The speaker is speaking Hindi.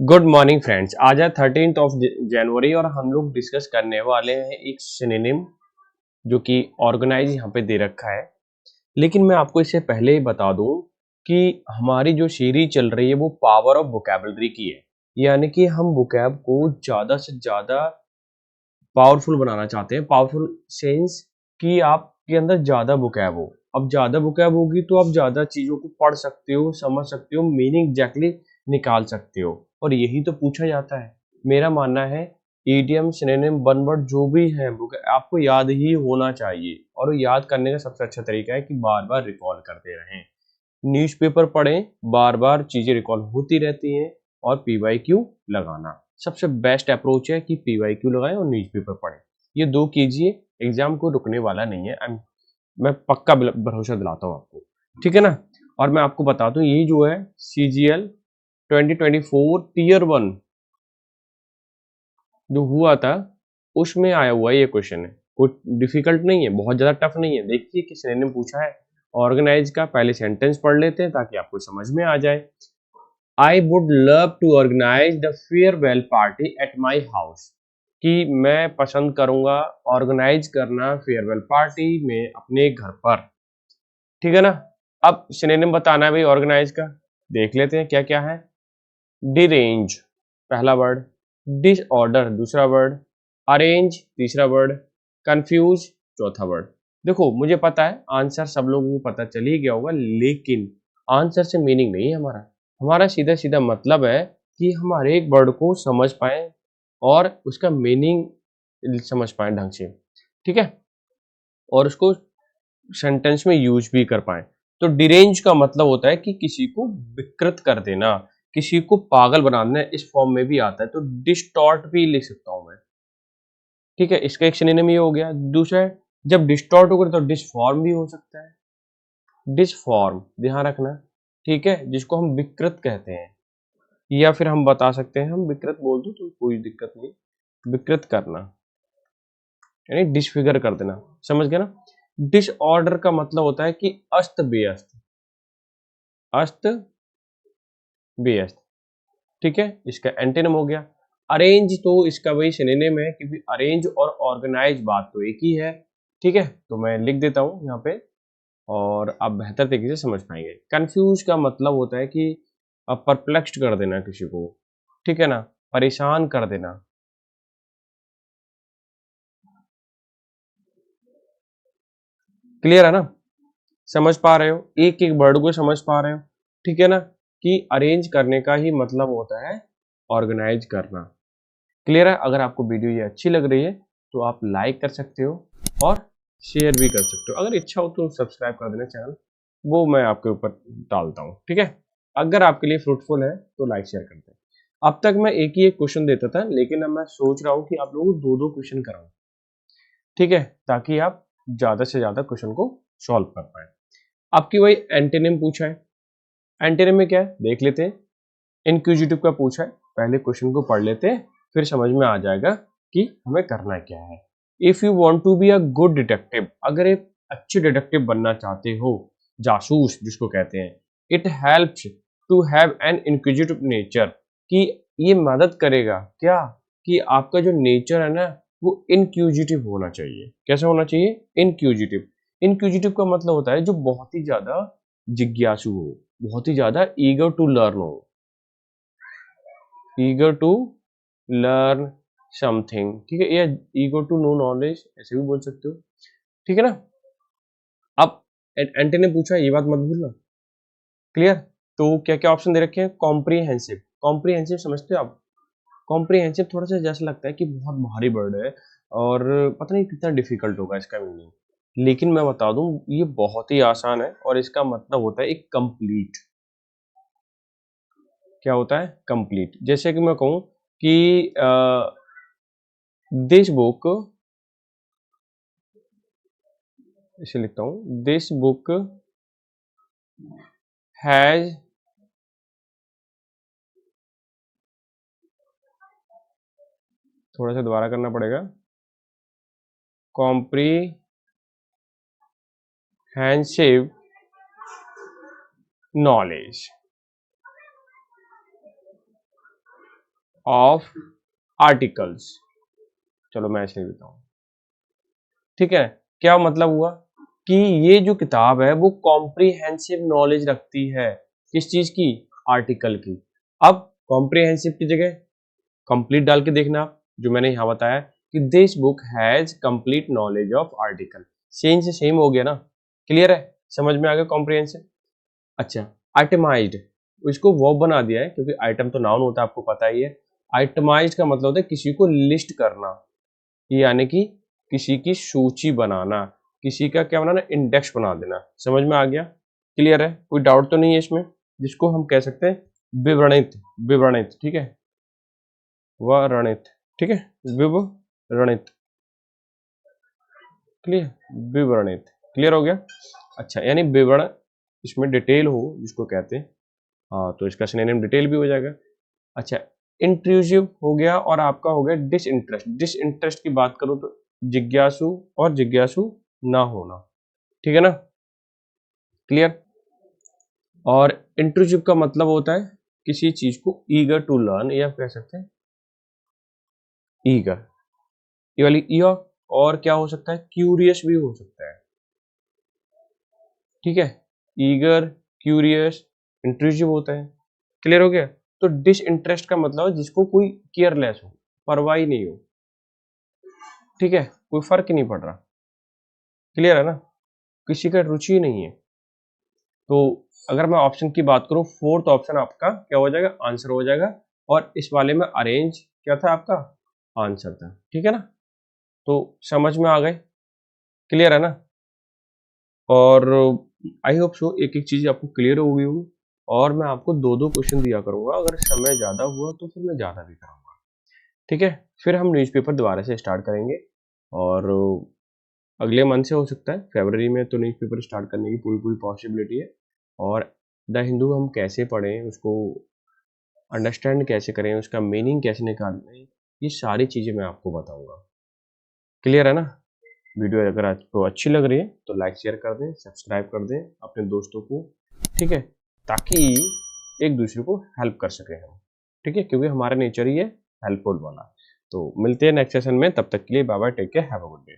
Good morning friends. आज है 13th ऑफ जनवरी और हम लोग डिस्कस करने वाले हैं एक सिनोनिम जो कि ऑर्गेनाइज यहाँ पे दे रखा है। लेकिन मैं आपको इससे पहले ही बता दूं कि हमारी जो सीरीज चल रही है वो पावर ऑफ वोकैबुलरी की है, यानी कि हम वोकैब को ज़्यादा से ज़्यादा पावरफुल बनाना चाहते हैं। पावरफुल सेंस कि आपके अंदर ज़्यादा वोकैब हो। अब ज़्यादा वोकैब होगी तो आप ज़्यादा चीज़ों को पढ़ सकते हो, समझ सकते हो, मीनिंग एग्जैक्टली निकाल सकते हो। और यही तो पूछा जाता है। मेरा मानना है ईडियम, सिनोनिम, वन वर्ड जो भी है आपको याद ही होना चाहिए, और याद करने का सबसे अच्छा तरीका है कि बार बार रिकॉल करते रहें। न्यूज़पेपर पढ़ें, बार बार चीज़ें रिकॉल होती रहती हैं। और पीवाईक्यू लगाना सबसे बेस्ट अप्रोच है कि पीवाईक्यू लगाएं और न्यूज़पेपर पढ़ें। ये दो कीजिए, एग्जाम को रुकने वाला नहीं है। मैं पक्का भरोसा दिलाता हूँ आपको, ठीक है ना। और मैं आपको बता दूं ये जो है CGL 2024 टीयर 1 जो हुआ था उसमें आया हुआ ये क्वेश्चन है। कुछ डिफिकल्ट नहीं है, बहुत ज्यादा टफ नहीं है। देखिए किस ने पूछा है। ऑर्गेनाइज का पहले सेंटेंस पढ़ लेते हैं ताकि आपको समझ में आ जाए। I would love to organise the farewell party at my house, कि मैं पसंद करूंगा ऑर्गेनाइज करना फेयरवेल पार्टी में अपने घर पर, ठीक है ना। अब सिनोनिम बताना है भाई ऑर्गेनाइज का। देख लेते हैं क्या क्या है। डिरेंज पहला वर्ड, डिसऑर्डर दूसरा वर्ड, अरेंज तीसरा वर्ड, कंफ्यूज चौथा वर्ड। देखो मुझे पता है आंसर सब लोगों को पता चल ही गया होगा, लेकिन आंसर से मीनिंग नहीं है हमारा। हमारा सीधा सीधा मतलब है कि हम हर एक वर्ड को समझ पाए और उसका मीनिंग समझ पाए ढंग से, ठीक है, और उसको सेंटेंस में यूज भी कर पाए। तो डिरेंज का मतलब होता है कि किसी को विकृत कर देना, किसी को पागल बना देना। इस फॉर्म में भी आता है, तो डिस्टॉर्ट भी लिख सकता हूं मैं, ठीक है। इसका एक सिनोनिम ये हो गया। दूसरा है जब डिस्टॉर्ट होगा तो डिसफॉर्म भी हो सकता है। डिसफॉर्म ध्यान रखना, ठीक है, जिसको हम विकृत कहते हैं, या फिर हम बता सकते हैं, हम विकृत बोल दो तो कोई दिक्कत नहीं। विकृत करना यानी डिसफिगर कर देना, समझ गए ना। डिसऑर्डर का मतलब होता है कि अस्त व्यस्त, अस्त व्यस्त, ठीक है। इसका एंटोनिम हो गया अरेंज। तो इसका वही सिनोनिम है, क्योंकि अरेंज और ऑर्गेनाइज बात तो एक ही है, ठीक है। तो मैं लिख देता हूं यहाँ पे और आप बेहतर तरीके से समझ पाएंगे। कंफ्यूज का मतलब होता है कि परप्लेक्स्ड कर देना किसी को, ठीक है ना, परेशान कर देना। क्लियर है ना, समझ पा रहे हो, एक एक वर्ड को समझ पा रहे हो, ठीक है ना, कि अरेंज करने का ही मतलब होता है ऑर्गेनाइज करना। क्लियर है। अगर आपको वीडियो ये अच्छी लग रही है तो आप लाइक कर सकते हो और शेयर भी कर सकते हो। अगर इच्छा हो तो सब्सक्राइब कर देना चैनल, वो मैं आपके ऊपर डालता हूँ, ठीक है। अगर आपके लिए फ्रूटफुल है तो लाइक शेयर करते हैं। अब तक मैं एक ही एक क्वेश्चन देता था, लेकिन अब मैं सोच रहा हूँ कि आप लोगों को दो दो क्वेश्चन कराऊं, ठीक है, ताकि आप ज्यादा से ज्यादा क्वेश्चन को सॉल्व कर पाए। आपकी वही एंटेनिम पूछा है। एंटेनिम में क्या है देख लेते हैं। इंक्विजिटिव का पूछा है, पहले क्वेश्चन को पढ़ लेते हैं, फिर समझ में आ जाएगा कि हमें करना क्या है। If you want to be a good detective, अगर एक अच्छे डिटेक्टिव बनना चाहते हो, जासूस जिसको कहते हैं, it helps to have an inquisitive nature, कि ये मदद करेगा क्या, कि आपका जो नेचर है ना वो इनक्यूजिटिव होना चाहिए। कैसा होना चाहिए? इनक्यूजिटिव। इनक्यूजिटिव का मतलब होता है जो बहुत ही ज्यादा जिज्ञासु हो, बहुत ही ज्यादा ईगर टू लर्न हो, ईगर टू लर्न समथिंग, ठीक है, या ईगर टू नो नॉलेज ऐसे भी बोल सकते हो, ठीक है ना। अब एंटी ने पूछा ये बात मत भूलना, क्लियर। तो क्या क्या ऑप्शन दे रखे हैं? कॉम्प्रीहेंसिव, कॉम्प्रीहेंसिव समझते हो आप? कॉम्प्रीहेंसिव थोड़ा सा जैसा लगता है कि बहुत भारी वर्ड है और पता नहीं कितना डिफिकल्ट होगा इसका मीनिंग, लेकिन मैं बता दूं ये बहुत ही आसान है और इसका मतलब होता है एक कंप्लीट। क्या होता है? कंप्लीट। जैसे कि मैं कहूं कि दिस बुक, इसे लिखता हूं, दिस बुक हैज, थोड़ा सा दोबारा करना पड़ेगा, कॉम्प्रीहेंसिव नॉलेज, ऑफ आर्टिकल्स। चलो मैं ऐसे लिखता हूँ, ठीक है। क्या मतलब हुआ कि ये जो किताब है वो कॉम्प्रिहेंसिव नॉलेज रखती है, किस चीज की, आर्टिकल की। अब कॉम्प्रिहेंसिव की जगह कंप्लीट डाल के देखना आप, जो मैंने यहाँ बताया कि this book has complete knowledge of article, same से सेम हो गया ना, क्लियर है, समझ में आ गया कॉम्प्रिहेंसिव। अच्छा, आइटमाइज्ड, इसको वर्ब बना दिया है क्योंकि आइटम तो नाउन होता है, आपको पता ही है। आइटमाइज्ड का मतलब होता है किसी को लिस्ट करना, यानी कि किसी की सूची बनाना, किसी का क्या बनाना, इंडेक्स बना देना। समझ में आ गया, क्लियर है, कोई डाउट तो नहीं है इसमें, जिसको हम कह सकते हैं विवरणित, विवरणित, ठीक है, वर्णित, ठीक है, विवरणित, क्लियर, विवरणित, क्लियर हो गया। अच्छा, यानी विवरण, इसमें डिटेल हो जिसको कहते हैं, हाँ, तो इसका सिनोनिम डिटेल भी हो जाएगा। अच्छा, इंट्रूसिव हो गया और आपका हो गया डिसइंटरेस्ट। डिसइंटरेस्ट की बात करूं तो जिज्ञासु और जिज्ञासु ना होना, ठीक है ना, क्लियर। और इंट्रूसिव का मतलब होता है किसी चीज को ईगर टू लर्न, या कह सकते हैं ईगर, ये वाली ई, और क्या हो सकता है, क्यूरियस भी हो सकता है, ठीक है। ईगर, क्यूरियस, इंट्रूसिव होता है, क्लियर हो गया। तो डिसइंटरेस्ट का मतलब है जिसको कोई केयरलेस हो, परवाह ही नहीं हो, ठीक है, कोई फर्क ही नहीं पड़ रहा, क्लियर है ना, किसी का रुचि नहीं है। तो अगर मैं ऑप्शन की बात करूं, फोर्थ ऑप्शन आपका क्या हो जाएगा, आंसर हो जाएगा। और इस वाले में अरेंज क्या था आपका, आंसर था, ठीक है ना। तो समझ में आ गए, क्लियर है ना। और आई होप सो एक एक चीज आपको क्लियर हो गई होगी। और मैं आपको दो दो क्वेश्चन दिया करूंगा, अगर समय ज्यादा हुआ तो फिर मैं ज्यादा भी करूंगा, ठीक है। फिर हम न्यूज़पेपर दोबारा से स्टार्ट करेंगे, और अगले मंथ से हो सकता है, फरवरी में तो न्यूज़पेपर स्टार्ट करने की पूरी पूरी पॉसिबिलिटी है। और द हिंदू हम कैसे पढ़ें, उसको अंडरस्टैंड कैसे करें, उसका मीनिंग कैसे निकालें, ये सारी चीज़ें मैं आपको बताऊंगा, क्लियर है ना। वीडियो अगर आपको अच्छी लग रही है तो लाइक शेयर कर दें, सब्सक्राइब कर दें अपने दोस्तों को, ठीक है, ताकि एक दूसरे को हेल्प कर सकें हम, ठीक है, क्योंकि हमारा नेचर ही है हेल्पफुल वाला। तो मिलते हैं नेक्स्ट सेशन में, तब तक के लिए bye bye, take care, have a good day.